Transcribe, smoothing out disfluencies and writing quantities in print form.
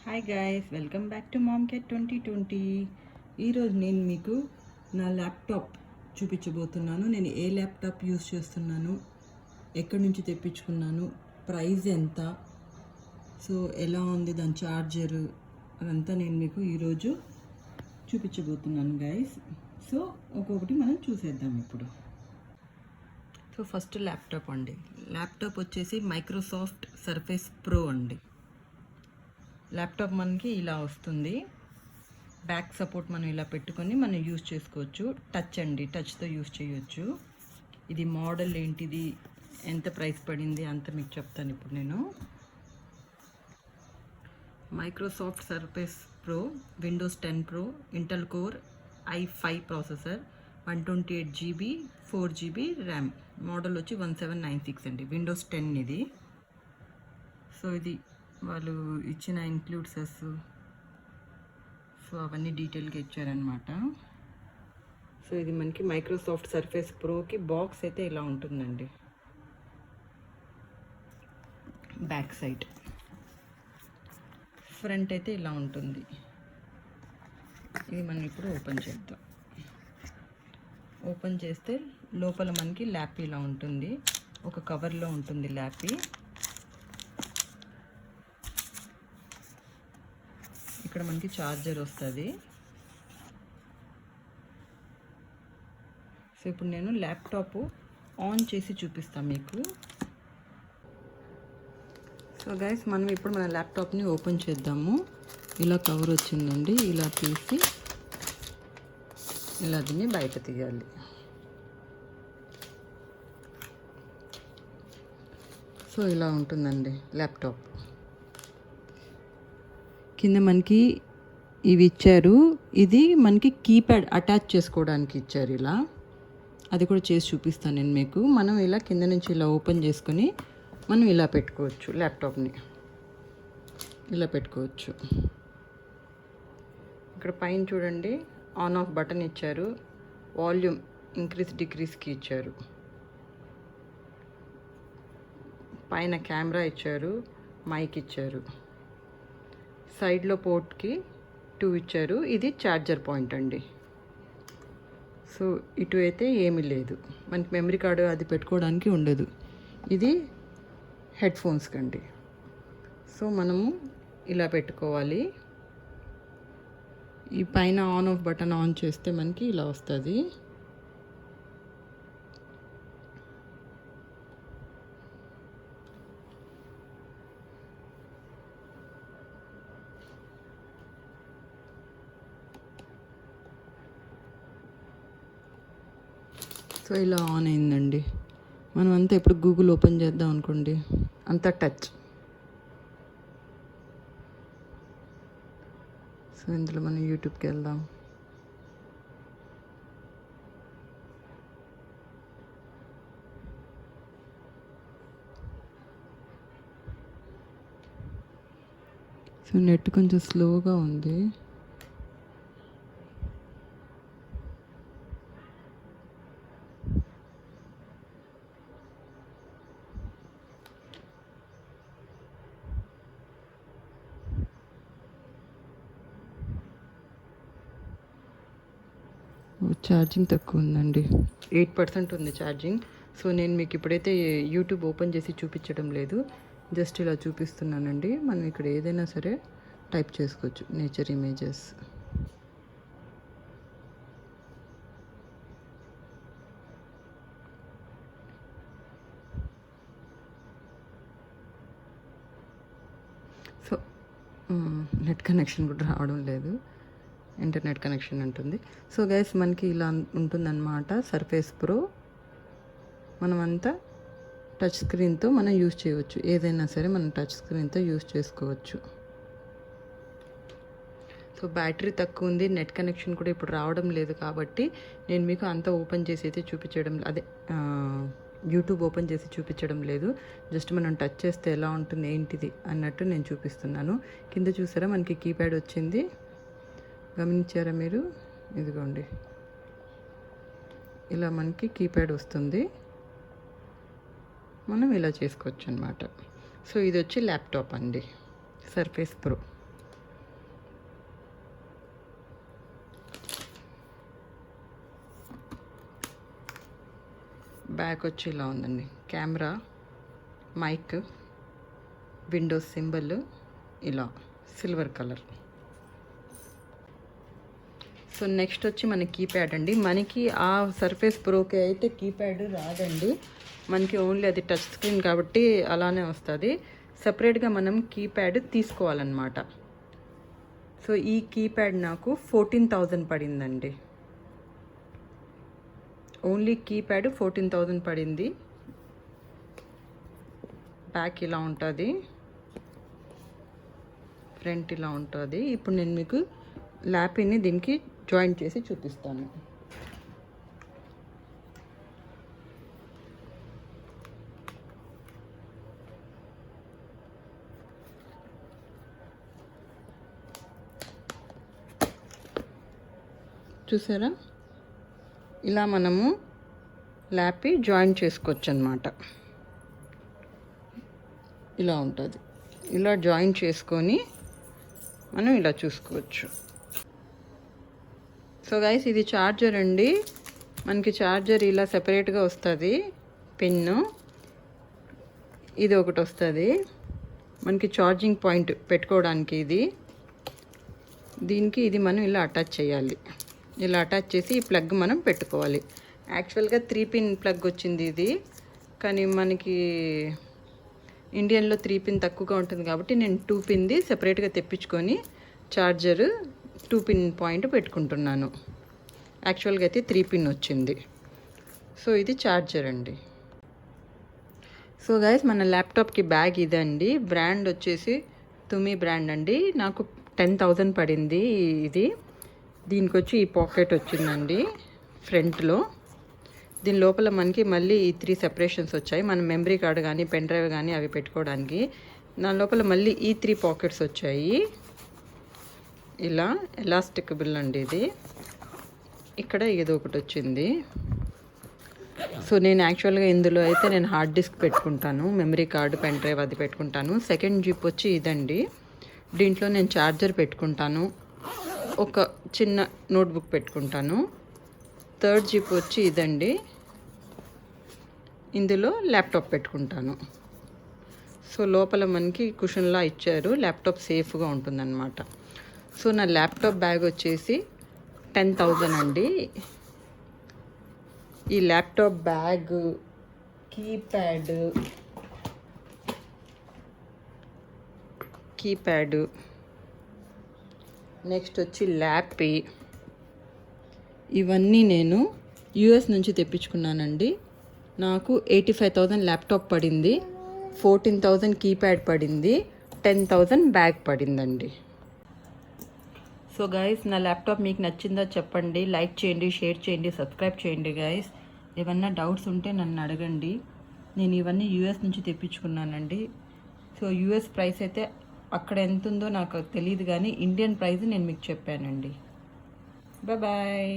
Hi guys, welcome back to mom care 2020. ఈరోజు నేను మీకు నా ల్యాప్టాప్ చూపించబోతున్నాను. నేను ఏ ల్యాప్టాప్ యూస్ చేస్తున్నాను, ఎక్కడి నుంచి తెప్పించుకున్నాను, ప్రైస్ ఎంత, సో ఎలా ఉంది దాని ఛార్జరు, అదంతా నేను మీకు ఈరోజు చూపించబోతున్నాను గైస్. సో ఒక్కొక్కటి మనం చూసేద్దాం ఇప్పుడు. సో ఫస్ట్ ల్యాప్టాప్ అండి. ల్యాప్టాప్ వచ్చేసి మైక్రోసాఫ్ట్ సర్ఫేస్ ప్రో అండి. ల్యాప్టాప్ మనకి ఇలా వస్తుంది. బ్యాక్ సపోర్ట్ మనం ఇలా పెట్టుకొని మనం యూజ్ చేసుకోవచ్చు. టచ్ అండి, టచ్తో యూజ్ చేయొచ్చు. ఇది మోడల్ ఏంటిది, ఎంత ప్రైస్ పడింది అంత మీకు చెప్తాను ఇప్పుడు నేను. Microsoft surface pro, Windows 10 pro, Intel core i5 processor, 128 GB 4 GB RAM. Model వచ్చి 1796 అండి. విండోస్ 10 ఇది. సో ఇది వాళ్ళు ఇచ్చిన ఇన్క్లూడ్సెస్, సో అవన్నీ డీటెయిల్గా ఇచ్చారనమాట. సో ఇది మనకి మైక్రోసాఫ్ట్ సర్ఫేస్ ప్రోకి బాక్స్ అయితే ఇలా ఉంటుందండి. బ్యాక్ సైడ్, ఫ్రంట్ అయితే ఇలా ఉంటుంది. ఇది మనం ఇప్పుడు ఓపెన్ చేద్దాం. ఓపెన్ చేస్తే లోపల మనకి ల్యాపీ ఇలా ఉంటుంది. ఒక కవర్లో ఉంటుంది ల్యాపీ. ఇక్కడ మనకి ఛార్జర్ వస్తుంది. సో ఇప్పుడు నేను ల్యాప్టాప్ ఆన్ చేసి చూపిస్తాను మీకు. సో గైస్, మనం ఇప్పుడు మన ల్యాప్టాప్ని ఓపెన్ చేద్దాము. ఇలా కవర్ వచ్చిందండి, ఇలా తీసి ఇలా దీన్ని బయట తీయాలి. సో ఇలా ఉంటుందండి ల్యాప్టాప్. కింద మనకి ఇవి ఇచ్చారు. ఇది మనకి కీప్యాడ్ అటాచ్ చేసుకోవడానికి ఇచ్చారు ఇలా. అది కూడా చేసి చూపిస్తాను నేను మీకు. మనం ఇలా కింద నుంచి ఇలా ఓపెన్ చేసుకొని మనం ఇలా పెట్టుకోవచ్చు. ల్యాప్టాప్ని ఇలా పెట్టుకోవచ్చు. ఇక్కడ పైన చూడండి, ఆన్ ఆఫ్ బటన్ ఇచ్చారు. వాల్యూమ్ ఇంక్రీజ్ డిక్రీజ్కి ఇచ్చారు. పైన కెమెరా ఇచ్చారు, మైక్ ఇచ్చారు. సైడ్లో పోర్ట్కి 2 ఇచ్చారు. ఇది ఛార్జర్ పాయింట్ అండి. సో ఇటు అయితే ఏమీ లేదు, మనకి మెమరీ కార్డు అది పెట్టుకోవడానికి ఉండదు. ఇది హెడ్ ఫోన్స్కి అండి. సో మనము ఇలా పెట్టుకోవాలి. ఈ పైన ఆన్ ఆఫ్ బటన్ ఆన్ చేస్తే మనకి ఇలా వస్తుంది. సో ఇలా ఆన్ అయిందండి. మనం అంతా ఇప్పుడు గూగుల్ ఓపెన్ చేద్దాం అనుకోండి, అంతా టచ్. సో ఇందులో మనం యూట్యూబ్కి వెళ్దాం. సో నెట్ కొంచెం స్లోగా ఉంది. ఛార్జింగ్ తక్కువ ఉందండి, 8% ఉంది ఛార్జింగ్. సో నేను మీకు ఇప్పుడైతే యూట్యూబ్ ఓపెన్ చేసి చూపించడం లేదు, జస్ట్ ఇలా చూపిస్తున్నానండి. మనం ఇక్కడ ఏదైనా సరే టైప్ చేసుకోవచ్చు. Nature images, so net connection కూడా రావడం లేదు, ఇంటర్నెట్ కనెక్షన్ ఉంటుంది. సో గైస్, మనకి ఇలా ఉంటుందన్నమాట సర్ఫేస్ ప్రో. మనమంతా టచ్ స్క్రీన్తో మనం యూజ్ చేయవచ్చు. ఏదైనా సరే మనం టచ్ స్క్రీన్తో యూజ్ చేసుకోవచ్చు. సో బ్యాటరీ తక్కువ ఉంది, నెట్ కనెక్షన్ కూడా ఇప్పుడు రావడం లేదు కాబట్టి నేను మీకు అంతా ఓపెన్ చేసి అయితే చూపించడం, అదే యూట్యూబ్ ఓపెన్ చేసి చూపించడం లేదు. జస్ట్ మనం టచ్ చేస్తే ఎలా ఉంటుంది ఏంటిది అన్నట్టు నేను చూపిస్తున్నాను. కింద చూసారా మనకి కీప్యాడ్ వచ్చింది, గమనించారా మీరు? ఇదిగోండి, ఇలా మనకి కీప్యాడ్ వస్తుంది. మనం ఇలా చేసుకోవచ్చు అన్నమాట. సో ఇది వచ్చి ల్యాప్టాప్ అండి, సర్ఫేస్ ప్రో. బ్యాక్ వచ్చి ఇలా ఉందండి. కెమెరా, మైక్, విండోస్ సింబల్ ఇలా సిల్వర్ కలర్. సో నెక్స్ట్ వచ్చి మన కీప్యాడ్ అండి. మనకి ఆ సర్ఫేస్ ప్రోకి అయితే కీప్యాడ్ రాదండి. మనకి ఓన్లీ అది టచ్ స్క్రీన్ కాబట్టి అలానే వస్తుంది. సపరేట్గా మనం కీప్యాడ్ తీసుకోవాలన్నమాట. సో ఈ కీప్యాడ్ నాకు 14,000 పడిందండి. ఓన్లీ కీప్యాడ్ 14,000 పడింది. బ్యాక్ ఇలా ఉంటుంది, ఫ్రంట్ ఇలా ఉంటుంది. ఇప్పుడు నేను మీకు ల్యాపీని దీనికి జాయింట్ చేసి చూపిస్తాను. చూసారా, ఇలా మనము ల్యాపీ జాయిన్ చేసుకోవచ్చు అన్నమాట. ఇలా ఉంటుంది. ఇలా జాయిన్ చేసుకొని మనం ఇలా చూసుకోవచ్చు. సో గైస్, ఇది ఛార్జర్ అండి. మనకి ఛార్జర్ ఇలా సెపరేట్గా వస్తుంది. పిన్ను ఇది ఒకటి వస్తుంది. మనకి ఛార్జింగ్ పాయింట్ పెట్టుకోవడానికి దీనికి ఇది మనం ఇలా అటాచ్ చేయాలి. ఇలా అటాచ్ చేసి ఈ ప్లగ్ మనం పెట్టుకోవాలి. యాక్చువల్గా 3 పిన్ ప్లగ్ వచ్చింది ఇది, కానీ మనకి ఇండియన్లో 3 పిన్ తక్కువగా ఉంటుంది కాబట్టి నేను 2 పిన్ది సెపరేట్గా తెప్పించుకొని ఛార్జర్ 2 పిన్ పాయింట్ పెట్టుకుంటున్నాను. యాక్చువల్గా అయితే 3 పిన్ వచ్చింది. సో ఇది ఛార్జర్ అండి. సో గైస్, మన ల్యాప్టాప్కి బ్యాగ్ ఇదండి. బ్రాండ్ వచ్చేసి తుమి బ్రాండ్ అండి. నాకు 10,000 పడింది ఇది. దీనికి వచ్చి ఈ పాకెట్ వచ్చిందండి ఫ్రంట్లో. దీని లోపల మనకి మళ్ళీ ఈ 3 సెపరేషన్స్ వచ్చాయి. మన మెమరీ కార్డు కానీ పెన్ డ్రైవ్ కానీ అవి పెట్టుకోవడానికి. దాని లోపల మళ్ళీ ఈ 3 పాకెట్స్ వచ్చాయి. ఇలా ఎలాస్టికబుల్ అండి ఇది. ఇక్కడ ఏదో ఒకటి వచ్చింది. సో నేను యాక్చువల్గా ఇందులో అయితే నేను హార్డ్ డిస్క్ పెట్టుకుంటాను, మెమరీ కార్డు పెన్ డ్రైవ్ అది పెట్టుకుంటాను. సెకండ్ జిప్ వచ్చి ఇదండి. దీంట్లో నేను ఛార్జర్ పెట్టుకుంటాను, ఒక చిన్న నోట్బుక్ పెట్టుకుంటాను. థర్డ్ జిప్ వచ్చి ఇదండి. ఇందులో ల్యాప్టాప్ పెట్టుకుంటాను. సో లోపల మనకి కుషన్లా ఇచ్చారు, ల్యాప్టాప్ సేఫ్గా ఉంటుందన్నమాట. సో నా ల్యాప్టాప్ బ్యాగ్ వచ్చేసి 10,000 అండి. ఈ ల్యాప్టాప్ బ్యాగ్, కీప్యాడ్, నెక్స్ట్ వచ్చి ల్యాపీ, ఇవన్నీ నేను యూఎస్ నుంచి తెప్పించుకున్నానండి. నాకు 85,000 ల్యాప్టాప్ పడింది, 14,000 కీప్యాడ్ పడింది, 10,000 బ్యాగ్ పడిందండి. సో గైస్, నా ల్యాప్టాప్ మీకు నచ్చిందో చెప్పండి. లైక్ చేయండి, షేర్ చేయండి, సబ్స్క్రైబ్ చేయండి గైస్. ఏమన్నా డౌట్స్ ఉంటే నన్ను అడగండి. నేను ఇవన్నీ యూఎస్ నుంచి తెప్పించుకున్నానండి. సో యూఎస్ ప్రైస్ అయితే అక్కడ ఎంత ఉందో నాకు తెలియదు, కానీ ఇండియన్ ప్రైస్ నేను మీకు చెప్పానండి. బాయ్.